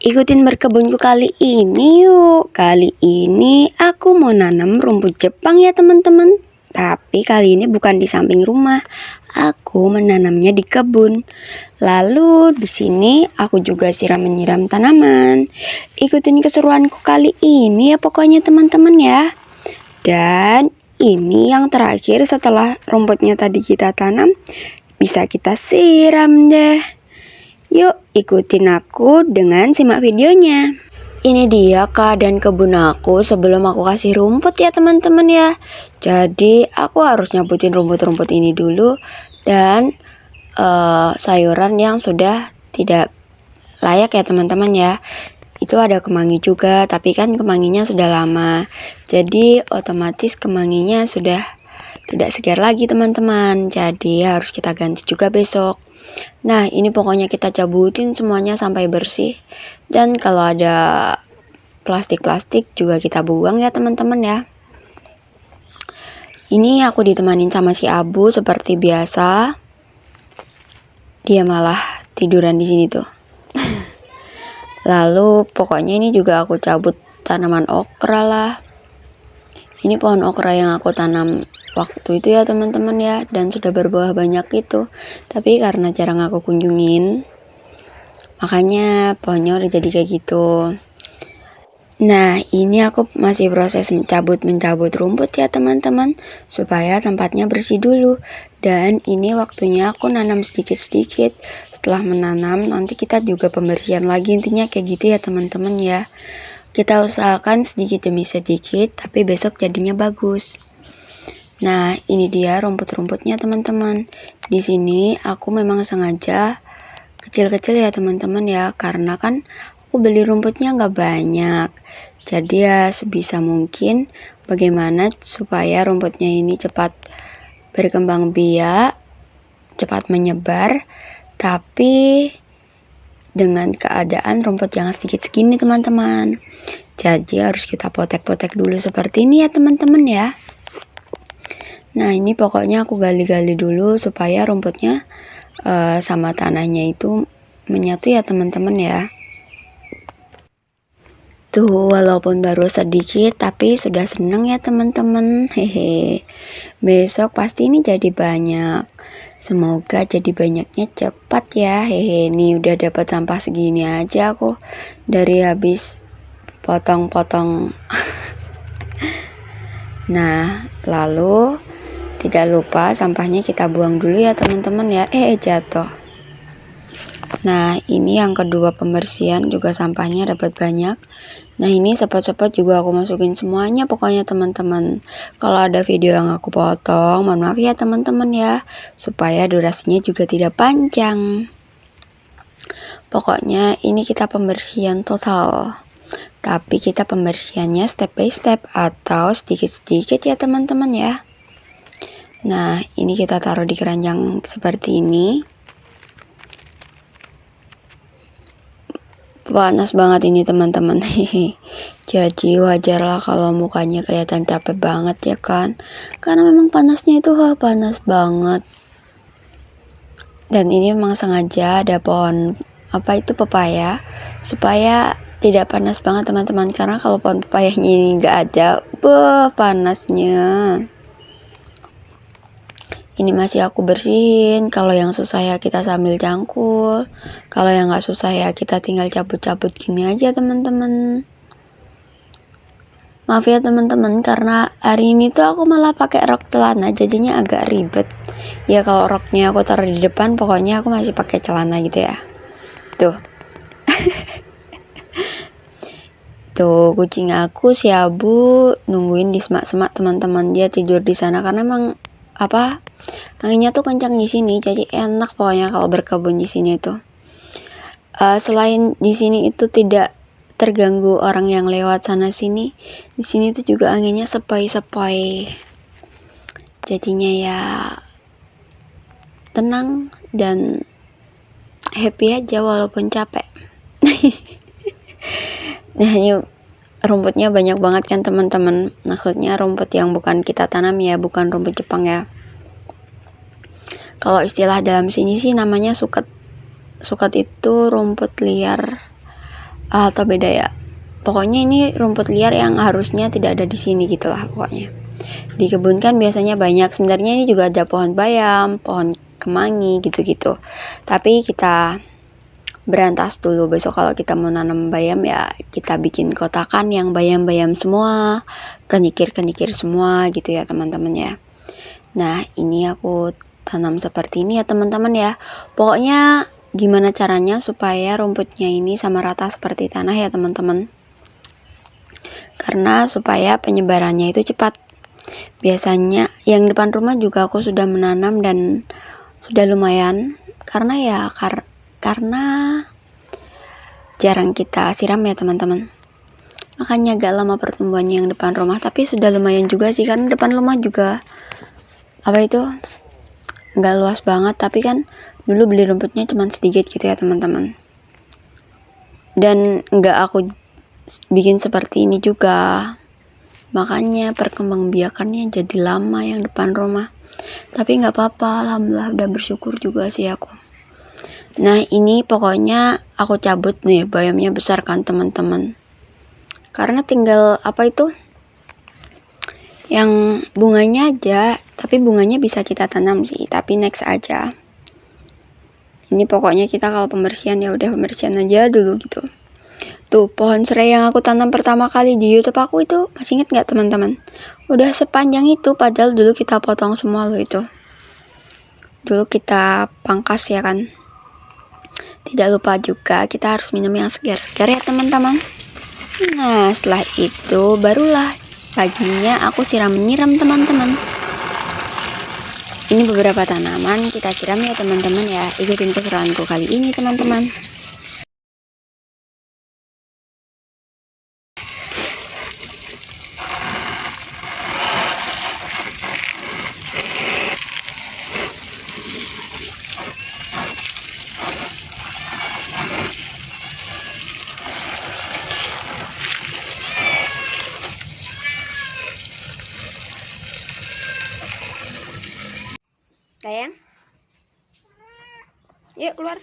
Ikutin berkebunku kali ini yuk. Kali ini aku mau nanam rumput Jepang ya teman-teman. Tapi kali ini bukan di samping rumah. Aku menanamnya di kebun. Lalu di sini aku juga siram-menyiram tanaman. Ikutin keseruanku kali ini ya pokoknya teman-teman ya. Dan ini yang terakhir setelah rumputnya tadi kita tanam, bisa kita siram deh. Yuk ikutin aku dengan simak videonya. Ini dia keadaan kebun aku sebelum aku kasih rumput ya teman-teman ya. Jadi aku harus nyabutin rumput-rumput ini dulu. Dan sayuran yang sudah tidak layak ya teman-teman ya. Itu ada kemangi juga, tapi kan kemanginya sudah lama. Jadi otomatis kemanginya sudah tidak segar lagi teman-teman. Jadi harus kita ganti juga besok. Nah ini pokoknya kita cabutin semuanya sampai bersih. Dan kalau ada plastik-plastik juga kita buang ya teman-teman ya. Ini aku ditemanin sama si Abu seperti biasa. Dia malah tiduran di sini tuh. Lalu pokoknya ini juga aku cabut tanaman okra lah. Ini pohon okra yang aku tanam waktu itu ya teman-teman ya, dan sudah berbuah banyak itu. Tapi karena jarang aku kunjungin, makanya pohonnya udah jadi kayak gitu. Nah ini aku masih proses mencabut rumput ya teman-teman, supaya tempatnya bersih dulu. Dan ini waktunya aku nanam sedikit-sedikit. Setelah menanam nanti kita juga pembersihan lagi, intinya kayak gitu ya teman-teman ya. Kita usahakan sedikit demi sedikit, tapi besok jadinya bagus. Nah ini dia rumput-rumputnya teman-teman. Di sini aku memang sengaja kecil-kecil ya teman-teman ya, karena kan aku beli rumputnya nggak banyak. Jadi ya sebisa mungkin bagaimana supaya rumputnya ini cepat berkembang biak, cepat menyebar, tapi dengan keadaan rumput yang sedikit segini teman-teman. Jadi harus kita potek-potek dulu seperti ini ya teman-teman ya. Nah ini pokoknya aku gali-gali dulu supaya rumputnya sama tanahnya itu menyatu ya teman-teman ya. Tuh walaupun baru sedikit tapi sudah seneng ya teman-teman. Hehe. Besok pasti ini jadi banyak. Semoga jadi banyaknya cepat ya. Hehe. Nih udah dapat sampah segini aja aku dari habis potong-potong. Nah lalu tidak lupa sampahnya kita buang dulu ya teman-teman ya. Jatuh. Nah ini yang kedua pembersihan juga sampahnya dapat banyak. Nah ini sepot-sepot juga aku masukin semuanya pokoknya teman-teman. Kalau ada video yang aku potong, mohon maaf ya teman-teman ya, supaya durasinya juga tidak panjang. Pokoknya ini kita pembersihan total, tapi kita pembersihannya step by step atau sedikit-sedikit ya teman-teman ya. Nah ini kita taruh di keranjang seperti ini. Panas banget ini teman-teman. Jadi wajarlah kalau mukanya kelihatan capek banget ya kan, karena memang panasnya itu panas banget. Dan ini memang sengaja ada pohon pepaya, supaya tidak panas banget teman-teman. Karena kalau pohon pepayanya ini nggak ada, panasnya. Ini masih aku bersihin. Kalau yang susah ya kita sambil cangkul. Kalau yang nggak susah ya kita tinggal cabut-cabut gini aja teman-teman. Maaf ya teman-teman, karena hari ini tuh aku malah pakai rok celana, jadinya agak ribet. Ya kalau roknya aku taruh di depan, pokoknya aku masih pakai celana gitu ya. Tuh. Tuh kucing aku si Abu nungguin di semak-semak teman-teman, dia tidur di sana karena emang anginnya tuh kencang di sini, jadi enak pokoknya kalau berkebun di sini tuh. Selain di sini itu tidak terganggu orang yang lewat sana sini, di sini tuh juga anginnya sepoi-sepoi. Jadinya ya tenang dan happy aja walaupun capek. Nah ini rumputnya banyak banget kan teman-teman. Maksudnya rumput yang bukan kita tanam ya, bukan rumput Jepang ya. Kalau istilah dalam sini sih namanya suket. Suket itu rumput liar atau beda ya. Pokoknya ini rumput liar yang harusnya tidak ada di sini gitulah pokoknya. Di kebun kan biasanya banyak. Sebenarnya ini juga ada pohon bayam, pohon kemangi gitu-gitu. Tapi kita berantas dulu. Besok kalau kita mau nanam bayam ya kita bikin kotakan yang bayam-bayam semua, kenikir-kenikir semua gitu ya teman-teman ya. Nah ini aku tanam seperti ini ya teman-teman ya. Pokoknya gimana caranya supaya rumputnya ini sama rata seperti tanah ya teman-teman. Karena supaya penyebarannya itu cepat. Biasanya yang depan rumah juga aku sudah menanam dan sudah lumayan. Karena ya karena jarang kita siram ya teman-teman. Makanya agak lama pertumbuhannya yang depan rumah, tapi sudah lumayan juga sih, karena depan rumah juga nggak luas banget, tapi kan dulu beli rumputnya cuma sedikit gitu ya teman-teman. Dan nggak aku bikin seperti ini juga, makanya perkembangbiakannya jadi lama yang depan rumah. Tapi nggak apa-apa, alhamdulillah udah bersyukur juga sih aku. Nah ini pokoknya aku cabut nih, bayamnya besar kan teman-teman. Karena tinggal yang bunganya aja, tapi bunganya bisa kita tanam sih, tapi next aja. Ini pokoknya kita kalau pembersihan ya udah pembersihan aja dulu gitu. Tuh pohon serai yang aku tanam pertama kali di YouTube aku itu, masih inget nggak teman-teman? Udah sepanjang itu, padahal dulu kita potong semua loh itu. Dulu kita pangkas ya kan. Tidak lupa juga kita harus minum yang segar-segar ya teman-teman. Nah setelah itu barulah paginya aku siram-nyiram teman-teman. Ini beberapa tanaman kita siram ya teman-teman ya. Ikutin keseruanku kali ini teman-teman. Sayang, yuk keluar.